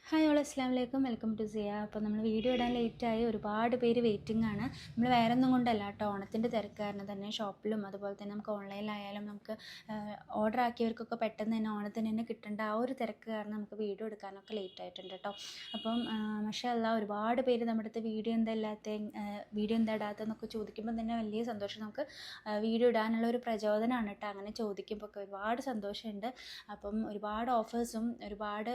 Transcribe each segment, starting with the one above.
Hi all അസ്സാം വലൈക്കും, welcome to സിയ. അപ്പോൾ നമ്മൾ വീഡിയോ ഇടാൻ ലേറ്റായി, ഒരുപാട് പേര് വെയിറ്റിംഗ് ആണ്. നമ്മൾ വേറെ ഒന്നും കൊണ്ടല്ല കേട്ടോ, ഓണത്തിൻ്റെ തിരക്ക് കാരണം തന്നെ ഷോപ്പിലും അതുപോലെ തന്നെ നമുക്ക് ഓൺലൈനിലായാലും നമുക്ക് ഓർഡർ ആക്കിയവർക്കൊക്കെ പെട്ടെന്ന് തന്നെ ഓണത്തിന് തന്നെ കിട്ടേണ്ട ആ ഒരു തിരക്ക് കാരണം നമുക്ക് വീഡിയോ എടുക്കാനൊക്കെ ലേറ്റ് ആയിട്ടുണ്ട് കേട്ടോ. അപ്പം മാഷാ അല്ലാ ഒരുപാട് പേര് നമ്മുടെ അടുത്ത് വീഡിയോ എന്താ ഇടാത്തതെന്നൊക്കെ ചോദിക്കുമ്പോൾ തന്നെ വലിയ സന്തോഷം. നമുക്ക് വീഡിയോ ഇടാനുള്ള ഒരു പ്രചോദനമാണ് കേട്ടോ അങ്ങനെ ചോദിക്കുമ്പോൾ ഒക്കെ ഒരുപാട് സന്തോഷമുണ്ട്. അപ്പം ഒരുപാട് ഓഫേഴ്സും ഒരുപാട്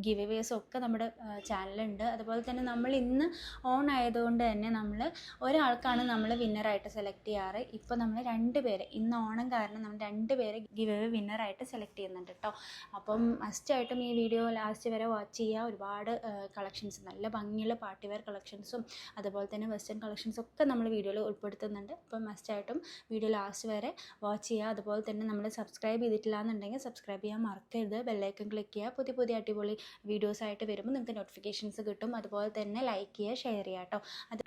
ഗിവ് അവേസും ഒക്കെ നമ്മുടെ ചാനലുണ്ട്. അതുപോലെ തന്നെ നമ്മൾ ഇന്ന് ഓൺ ആയതുകൊണ്ട് തന്നെ നമ്മൾ ഒരാൾക്കാണ് നമ്മൾ വിന്നറായിട്ട് സെലക്ട് ചെയ്യാറ്. ഇപ്പോൾ നമ്മൾ 2 പേരെ ഇന്ന് ഓണം കാരണം നമ്മൾ 2 പേരെ ഗിവ് അവേ വിന്നറായിട്ട് സെലക്ട് ചെയ്യുന്നുണ്ട് കേട്ടോ. അപ്പം മസ്റ്റായിട്ടും ഈ വീഡിയോ ലാസ്റ്റ് വരെ വാച്ച് ചെയ്യുക. ഒരുപാട് കളക്ഷൻസ്, നല്ല ഭംഗിയുള്ള പാർട്ടി വെയർ കളക്ഷൻസും അതുപോലെ തന്നെ വെസ്റ്റേൺ കളക്ഷൻസും ഒക്കെ നമ്മൾ വീഡിയോയിൽ ഉൾപ്പെടുത്തുന്നുണ്ട്. അപ്പം മസ്റ്റായിട്ടും വീഡിയോ ലാസ്റ്റ് വരെ വാച്ച് ചെയ്യുക. അതുപോലെ തന്നെ നമ്മൾ സബ്സ്ക്രൈബ് ചെയ്തിട്ടില്ല എന്നുണ്ടെങ്കിൽ സബ്സ്ക്രൈബ് ചെയ്യാൻ മറക്കരുത്. ബെല്ലൈക്കൺ ക്ലിക്ക് ചെയ്യുക. പുതിയ അടിപൊളി വീഡിയോസ് ആയിട്ട് വരുമ്പോൾ നിങ്ങൾക്ക് നോട്ടിഫിക്കേഷൻസ് കിട്ടും. അതുപോലെ തന്നെ ലൈക്ക് ചെയ്യുക, ഷെയർ ചെയ്യുക കേട്ടോ.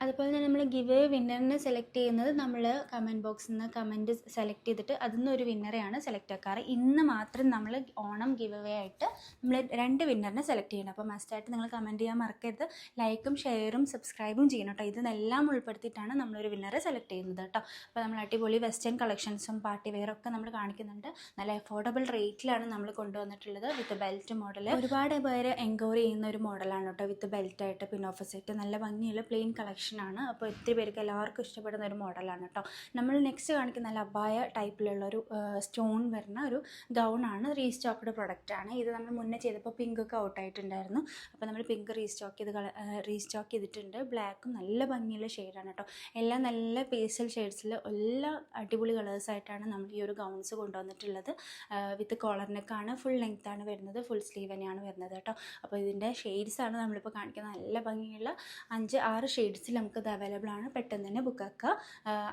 അതുപോലെ തന്നെ നമ്മൾ ഗിവ് അവേ വിന്നറിനെ സെലക്ട് ചെയ്യുന്നത് നമ്മൾ കമൻറ്റ് ബോക്സിൽ നിന്ന് കമൻറ്റ് സെലക്ട് ചെയ്തിട്ട് അതിൽ നിന്ന് ഒരു വിന്നറെയാണ് സെലക്ട് ആക്കാറ്. ഇന്ന് മാത്രം നമ്മൾ ഓണം ഗിവ് അവേ ആയിട്ട് നമ്മൾ 2 വിന്നറിനെ സെലക്ട് ചെയ്യണം. അപ്പോൾ മസ്റ്റായിട്ട് നിങ്ങൾ കമൻറ്റ് ചെയ്യാൻ മറക്കരുത്. ലൈക്കും ഷെയറും സബ്സ്ക്രൈബും ചെയ്യണം കേട്ടോ. ഇതെല്ലാം ഉൾപ്പെടുത്തിയിട്ടാണ് നമ്മളൊരു വിന്നറെ സെലക്ട് ചെയ്യുന്നത് കേട്ടോ. അപ്പോൾ നമ്മൾ അടിപൊളി വെസ്റ്റേൺ കളക്ഷൻസും പാർട്ടി വെയറൊക്കെ നമ്മൾ കാണിക്കുന്നുണ്ട്. നല്ല അഫോർഡബിൾ റേറ്റിലാണ് നമ്മൾ കൊണ്ടുവന്നിട്ടുള്ളത്. വിത്ത് ബെൽറ്റ് മോഡൽ ഒരുപാട് പേര് എൻക്വയറി ചെയ്യുന്ന ഒരു മോഡലാണ് കേട്ടോ. വിത്ത് ബെൽറ്റായിട്ട് പിന്നോഫ് സെറ്റ് നല്ല ഭംഗിയുള്ള പ്ലെയിൻ കളക്ഷനാണ്. അപ്പോൾ ഒത്തിരി പേർക്ക് എല്ലാവർക്കും ഇഷ്ടപ്പെടുന്ന ഒരു മോഡലാണ് കേട്ടോ. നമ്മൾ നെക്സ്റ്റ് കാണിക്കുന്ന നല്ല അബായ ടൈപ്പിലുള്ള ഒരു സ്റ്റോൺ വരുന്ന ഒരു ഗൗണാണ്. റീസ്റ്റോക്ക്ഡ് പ്രൊഡക്റ്റാണ്. ഇത് നമ്മൾ മുന്നേ ചെയ്തപ്പോൾ പിങ്കൊക്കെ ഔട്ടായിട്ടുണ്ടായിരുന്നു. അപ്പോൾ നമ്മൾ പിങ്ക് റീസ്റ്റോക്ക് ചെയ്തിട്ടുണ്ട്. ബ്ലാക്കും നല്ല ഭംഗിയുള്ള ഷെയ്ഡാണ് കേട്ടോ. എല്ലാം നല്ല പേസ്റ്റൽ ഷെയ്ഡ്സിൽ എല്ലാ അടിപൊളി കളേഴ്സായിട്ടാണ് നമ്മൾ ഈ ഒരു ഗൗൺസ് കൊണ്ടുവന്നിട്ടുള്ളത്. വിത്ത് കോളർ നെക്കാണ്, ഫുൾ ലെങ്ത്താണ് വരുന്നത്, ഫുൾ സ്ലീവ് തന്നെയാണ് വരുന്നത് കേട്ടോ. അപ്പോൾ ഇതിൻ്റെ ഷെയ്ഡ്സാണ് നമ്മളിപ്പോൾ കാണിക്കുന്നത്. നല്ല ഭംഗിയുള്ള 5-6 ഷെയ്ഡ്സിൽ നമുക്കത് അവൈലബിൾ ആണ്. പെട്ടെന്ന് തന്നെ ബുക്കാക്കുക.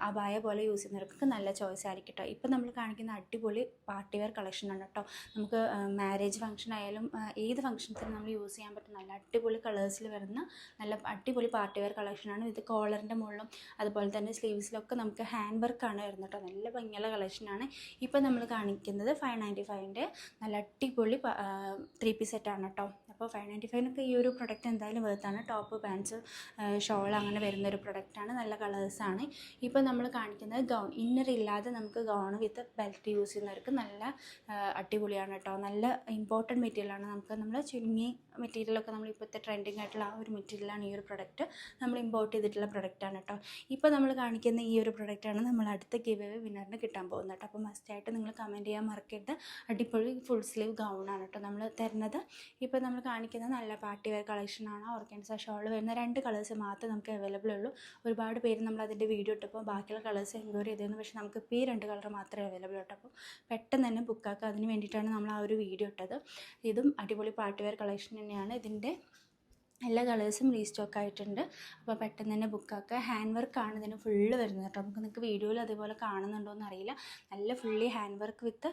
അബായ പോലെ യൂസ് ചെയ്യുന്നവർക്കൊക്കെ നല്ല ചോയ്സ് ആയിരിക്കും കേട്ടോ. ഇപ്പോൾ നമ്മൾ കാണിക്കുന്ന അടിപൊളി പാർട്ടി വെയർ കളക്ഷനാണ് കേട്ടോ. നമുക്ക് മാരേജ് ഫംഗ്ഷൻ ആയാലും ഏത് ഫംഗ്ഷൻസിനും നമ്മൾ യൂസ് ചെയ്യാൻ പറ്റും നല്ല അടിപൊളി കളേഴ്സിൽ വരുന്ന നല്ല അടിപൊളി പാർട്ടി വെയർ കളക്ഷനാണ്. ഇത് കോളറിൻ്റെ മുകളിലും അതുപോലെ തന്നെ സ്ലീവ്സിലൊക്കെ നമുക്ക് ഹാൻഡ് വർക്കാണ് വരുന്നത് കേട്ടോ. നല്ല ഭംഗിയുള്ള കളക്ഷനാണ്. ഇപ്പോൾ നമ്മൾ കാണിക്കുന്നത് 595ൻ്റെ നല്ല അടിപൊളി 3 പീസ് സെറ്റാണ് കേട്ടോ. അപ്പോൾ 595നൊക്കെ ഈ ഒരു പ്രൊഡക്റ്റ് എന്തായാലും വേർത്താണ്. ടോപ്പ്, പാൻസ്, ഷോൾ അങ്ങനെ വരുന്നൊരു പ്രൊഡക്റ്റാണ്. നല്ല കളേഴ്സാണ്. ഇപ്പോൾ നമ്മൾ കാണിക്കുന്നത് ഗൗൺ, ഇന്നർ ഇല്ലാതെ നമുക്ക് ഗൗൺ വിത്ത് ബെൽറ്റ് യൂസ് ചെയ്യുന്നവർക്ക് നല്ല അടിപൊളിയാണ് കേട്ടോ. നല്ല ഇമ്പോർട്ടൻറ്റ് മെറ്റീരിയലാണ്. നമ്മൾ ചുരുങ്ങി മെറ്റീരിയലൊക്കെ നമ്മൾ ഇപ്പോഴത്തെ ട്രെൻഡിങ് ആയിട്ടുള്ള ആ ഒരു മെറ്റീരിയലാണ് ഈ ഒരു പ്രൊഡക്റ്റ്. നമ്മൾ ഇമ്പോർട്ട് ചെയ്തിട്ടുള്ള പ്രൊഡക്റ്റാണ് കേട്ടോ. ഇപ്പോൾ നമ്മൾ കാണിക്കുന്ന ഈ ഒരു പ്രൊഡക്റ്റാണ് നമ്മൾ അടുത്ത ഗിവ് അവേ വിന്നറിന് കിട്ടാൻ പോകുന്നത് കേട്ടോ. അപ്പോൾ മസ്റ്റായിട്ട് നിങ്ങൾ കമൻറ്റ് ചെയ്യാൻ മറക്കരുത്. അടിപൊളി ഫുൾ സ്ലീവ് ഗൗണാണ് കേട്ടോ നമ്മൾ തരുന്നത്. ഇപ്പോൾ നമ്മൾ കാണിക്കുന്നത് നല്ല പാർട്ടി വെയർ കളക്ഷനാണ്. ഓർഗൻസ ഷോൾ വരുന്ന 2 കളേഴ്സ് മാത്രമേ നമുക്ക് അവൈലബിൾ ഉള്ളൂ. ഒരുപാട് പേര് നമ്മൾ അതിൻ്റെ വീഡിയോ ഇട്ടപ്പോൾ ബാക്കിയുള്ള കളേഴ്സ് എൻക്വയറി ചെയ്തിരുന്നു. പക്ഷേ നമുക്ക് ഇപ്പോൾ ഈ 2 കളർ മാത്രമേ അവൈലബിൾ ഉള്ളൂ. അപ്പോൾ പെട്ടെന്ന് തന്നെ ബുക്കാക്കുക. അതിന് വേണ്ടിയിട്ടാണ് നമ്മൾ ആ ഒരു വീഡിയോ ഇട്ടത്. ഇതും അടിപൊളി പാർട്ടി വെയർ കളക്ഷൻ തന്നെയാണ്. ഇതിൻ്റെ എല്ലാ കളേഴ്സും റീസ്റ്റോക്ക് ആയിട്ടുണ്ട്. അപ്പോൾ പെട്ടെന്ന് തന്നെ ബുക്കാക്കുക. ഹാൻഡ് വർക്കാണ് ഇതിന് ഫുള്ള് വരുന്നത് കേട്ടോ. നിങ്ങൾക്ക് വീഡിയോയിൽ അതേപോലെ കാണുന്നുണ്ടോ എന്ന് അറിയില്ല. നല്ല ഫുള്ളി ഹാൻഡ് വർക്ക് വിത്ത്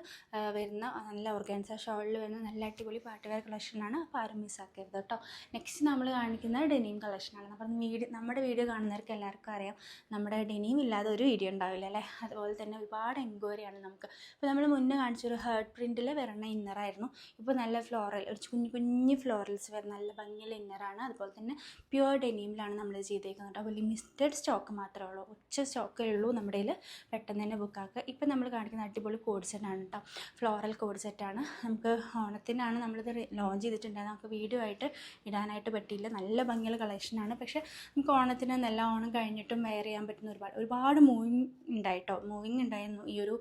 വരുന്ന നല്ല ഓർഗാൻസ ഷോളിൽ വരുന്ന നല്ല അടിപൊളി പാർട്ടി വെയർ കളക്ഷനാണ്. അപ്പോൾ ആരും മിസ്സാക്കരുത് കേട്ടോ. നെക്സ്റ്റ് നമ്മൾ കാണിക്കുന്നത് ഡെനിം കളക്ഷനാണ്. അപ്പം നമ്മുടെ വീഡിയോ കാണുന്നവർക്ക് എല്ലാവർക്കും അറിയാം നമ്മുടെ ഡെനിം ഇല്ലാതെ ഒരു വീഡിയോ ഉണ്ടാവില്ല അല്ലേ. അതുപോലെ തന്നെ ഒരുപാട് എൻക്വയറിയാണ് നമുക്ക്. ഇപ്പോൾ നമ്മൾ മുന്നേ കാണിച്ചൊരു ഹേർട്ട് പ്രിൻറ്റിൽ വരുന്ന ഇന്നറായിരുന്നു. ഇപ്പോൾ നല്ല ഫ്ലോറൽ, ഒരു കുഞ്ഞു ഫ്ലോറൽസ് വരുന്ന നല്ല ഭംഗിയുള്ള ഇന്നറാണ്. അതുപോലെ തന്നെ പ്യുവർ ഡെനിമിലാണ് നമ്മൾ ചെയ്തേക്കുന്നത്. അപ്പോൾ ലിമിറ്റഡ് സ്റ്റോക്ക് മാത്രമേ ഉള്ളൂ, സ്റ്റോക്കേ ഉള്ളൂ നമ്മുടെ കയ്യിൽ. പെട്ടെന്ന് തന്നെ ബുക്കാക്കുക. ഇപ്പം നമ്മൾ കാണിക്കുന്ന അടിപൊളി കോഡ് സെറ്റാണ് കേട്ടോ. ഫ്ലോറൽ കോഡ് സെറ്റാണ്. നമുക്ക് ഓണത്തിനാണ് നമ്മളിത് ലോഞ്ച് ചെയ്തിട്ടുണ്ടായത്. നമുക്ക് വീഡിയോ ആയിട്ട് ഇടാനായിട്ട് പറ്റിയില്ല. നല്ല ഭംഗിയുള്ള കളക്ഷനാണ്. പക്ഷേ നമുക്ക് ഓണത്തിന് നല്ല ഓണം കഴിഞ്ഞിട്ടും വെയർ ചെയ്യാൻ പറ്റുന്ന ഒരുപാട് മൂവിങ് ഉണ്ടായിരുന്നു ഈ ഒരു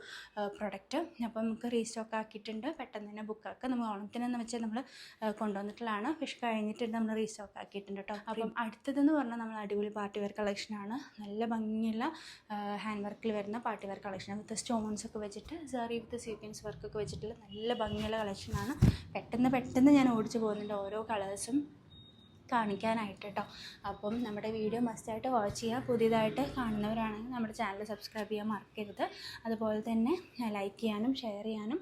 പ്രൊഡക്റ്റ്. അപ്പോൾ നമുക്ക് റീസ്റ്റോക്ക് ആക്കിയിട്ടുണ്ട്. പെട്ടെന്ന് തന്നെ ബുക്കാക്കുക. നമ്മൾ ഓണത്തിനെന്ന് വെച്ചാൽ നമ്മൾ കൊണ്ടുവന്നിട്ടുള്ളതാണ്. പക്ഷേ കഴിഞ്ഞിട്ട് നമ്മൾ റീസ്റ്റോക്ക് ആക്കിയിട്ടുണ്ട് കേട്ടോ. അപ്പം അടുത്തതെന്ന് പറഞ്ഞാൽ നമ്മൾ അടിപൊളി പാർട്ടി വെയർ കളക്ഷനാണ്. നല്ല ഭംഗിയുള്ള ഹാൻഡ് വർക്കിൽ വരുന്ന പാർട്ടി വെയർ കളക്ഷനാണ്. വിത്ത് സ്റ്റോൺസ് ഒക്കെ വെച്ചിട്ട് സാരി വിത്ത് സീക്വൻസ് വർക്കൊക്കെ വെച്ചിട്ടുള്ള നല്ല ഭംഗിയുള്ള കളക്ഷനാണ്. പെട്ടെന്ന് ഞാൻ ഓടിച്ചു പോകുന്നുണ്ട് ഓരോ കളേഴ്സും. കാണിക്കാനായിട്ട് കേട്ടോ. അപ്പം നമ്മുടെ വീഡിയോ മസ്റ്റായിട്ട് വാച്ച് ചെയ്യുക. പുതിയതായിട്ട് കാണുന്നവരാണെങ്കിൽ നമ്മുടെ ചാനൽ സബ്സ്ക്രൈബ് ചെയ്യാൻ മറക്കരുത്. അതുപോലെ തന്നെ ലൈക്ക് ചെയ്യാനും ഷെയർ ചെയ്യാനും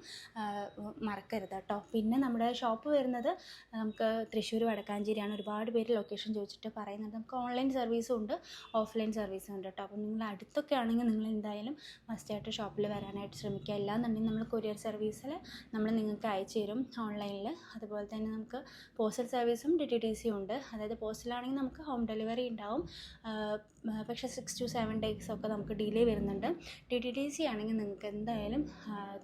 മറക്കരുത് കേട്ടോ. പിന്നെ നമ്മുടെ ഷോപ്പ് വരുന്നത് നമുക്ക് തൃശ്ശൂർ വടക്കാഞ്ചേരിയാണ്. ഒരുപാട് പേര് ലൊക്കേഷൻ ചോദിച്ചിട്ട് പറയുന്നത്. നമുക്ക് ഓൺലൈൻ സർവീസും ഉണ്ട്, ഓഫ്ലൈൻ സർവീസും ഉണ്ട് കേട്ടോ. അപ്പം നിങ്ങൾ അടുത്തൊക്കെ ആണെങ്കിൽ നിങ്ങൾ എന്തായാലും മസ്റ്റായിട്ട് ഷോപ്പിൽ വരാനായിട്ട് ശ്രമിക്കുക. അല്ലാന്നുണ്ടെങ്കിൽ നമ്മൾ കൊറിയർ സർവീസിൽ നമ്മൾ നിങ്ങൾക്ക് അയച്ചു തരും ഓൺലൈനിൽ. അതുപോലെ തന്നെ നമുക്ക് പോസ്റ്റൽ സർവീസും DTDC ഉണ്ട്. അതായത് പോസ്റ്റലാണെങ്കിൽ നമുക്ക് ഹോം ഡെലിവറി ഉണ്ടാവും, പക്ഷേ 6 to 7 days ഒക്കെ നമുക്ക് ഡിലേ വരുന്നുണ്ട്. DTDC ആണെങ്കിൽ നിങ്ങൾക്ക് എന്തായാലും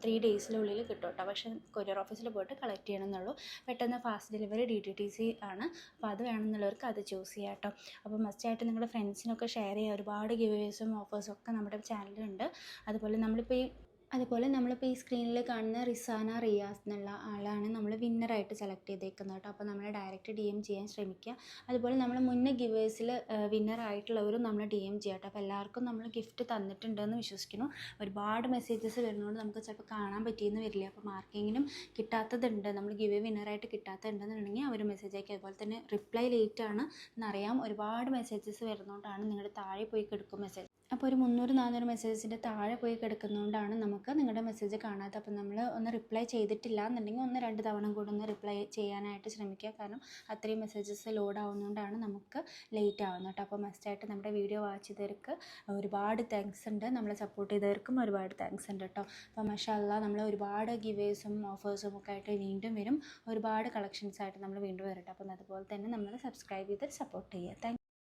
3 daysനുള്ളിൽ കിട്ടും കേട്ടോ. പക്ഷേ കൊറിയർ ഓഫീസിൽ പോയിട്ട് കളക്ട് ചെയ്യണമെന്നുള്ളൂ. പെട്ടെന്ന് ഫാസ്റ്റ് ഡെലിവറി DTDC ആണ്. അപ്പോൾ അത് വേണമെന്നുള്ളവർക്ക് അത് ചൂസ് ചെയ്യാം കേട്ടോ. അപ്പോൾ മസ്റ്റായിട്ട് നിങ്ങളുടെ ഫ്രണ്ട്സിനൊക്കെ ഷെയർ ചെയ്യുക. ഒരുപാട് ഗിവേവേഴ്സും ഓഫേഴ്സും ഒക്കെ നമ്മുടെ ചാനലിലുണ്ട്. അതുപോലെ നമ്മളിപ്പോൾ ഈ സ്ക്രീനിൽ കാണുന്ന റിസാന റിയാസ് എന്നുള്ള ആളാണ് നമ്മൾ വിന്നറായിട്ട് സെലക്ട് ചെയ്തേക്കുന്നത് കേട്ടോ. അപ്പോൾ നമ്മൾ ഡയറക്റ്റ് DM ചെയ്യാൻ ശ്രമിക്കുക. അതുപോലെ നമ്മൾ മുന്നേ ഗിവേഴ്സിൽ വിന്നറായിട്ടുള്ളവരും നമ്മൾ DM ചെയ്യാം കേട്ടോ. അപ്പോൾ എല്ലാവർക്കും നമ്മൾ ഗിഫ്റ്റ് തന്നിട്ടുണ്ടെന്ന് വിശ്വസിക്കുന്നു. ഒരുപാട് മെസ്സേജസ് വരുന്നതുകൊണ്ട് നമുക്ക് ചിലപ്പോൾ കാണാൻ പറ്റിയെന്ന് വരില്ല. അപ്പോൾ മാർക്കിങ്ങിനും കിട്ടാത്തതുണ്ട്, നമ്മൾ ഗിവ് വിന്നറായിട്ട് കിട്ടാത്തതുണ്ടെന്നുണ്ടെങ്കിൽ അവർ മെസ്സേജ് അയക്കുക. അതുപോലെ തന്നെ റിപ്ലൈ ലേറ്റ് ആണ് എന്നറിയാം. ഒരുപാട് മെസ്സേജസ് വരുന്നതുകൊണ്ടാണ് നിങ്ങളുടെ താഴെ പോയി കിടക്കും മെസ്സേജ്. അപ്പോൾ ഒരു 300-400 മെസ്സേജസിൻ്റെ താഴെ പോയി കിടക്കുന്നതുകൊണ്ടാണ് നമുക്ക് നിങ്ങളുടെ മെസ്സേജ് കാണാത്തത്. അപ്പോൾ നമ്മൾ ഒന്ന് റിപ്ലൈ ചെയ്തിട്ടില്ല എന്നുണ്ടെങ്കിൽ 1-2 തവണ കൂടെ ഒന്ന് റിപ്ലൈ ചെയ്യാനായിട്ട് ശ്രമിക്കുക. കാരണം അത്രയും മെസ്സേജസ് ലോഡ് ആവുന്നതുകൊണ്ടാണ് നമുക്ക് ലേറ്റ് ആവുന്നത് കേട്ടോ. അപ്പോൾ മസ്റ്റായിട്ട് നമ്മുടെ വീഡിയോ വാച്ച് ചെയ്തവർക്ക് ഒരുപാട് താങ്ക്സ് ഉണ്ട്, നമ്മളെ സപ്പോർട്ട് ചെയ്തവർക്കും ഒരുപാട് താങ്ക്സ് ഉണ്ട് കേട്ടോ. അപ്പോൾ മാഷാഅല്ലാഹ് നമ്മൾ ഒരുപാട് ഗിവേഴ്സും ഓഫേഴ്സും ഒക്കെ ആയിട്ട് വീണ്ടും വരും. ഒരുപാട് കളക്ഷൻസ് ആയിട്ട് നമ്മൾ വീണ്ടും വരട്ടെ. അപ്പം അതുപോലെ തന്നെ നമ്മൾ സബ്സ്ക്രൈബ് ചെയ്ത് സപ്പോർട്ട് ചെയ്യുക. താങ്ക്